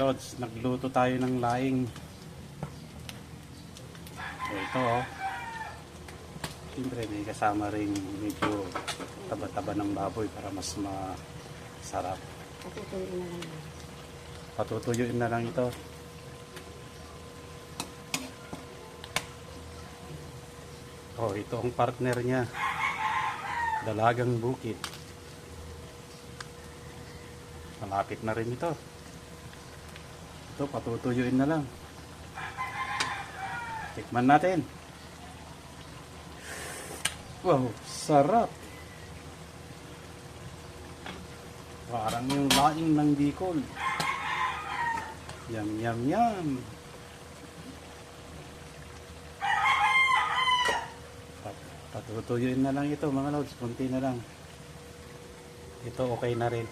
lods, nagluto tayo ng laing. So ito oh. Siyempre may kasama rin medyo taba-taba ng baboy para mas masarap. Patutuyuin na lang yan. Patutuyuin na lang ito. Oh, ito ang partner niya. Dalagang bukid. Malapit na rin ito. Ito, patutuyuin na lang. Tikman natin. Wow, sarap. Parang yung laing ng Bicol. Yum, yum, yum. Patutuyuin na lang ito mga lods. Kunti na lang. Ito okay na rin.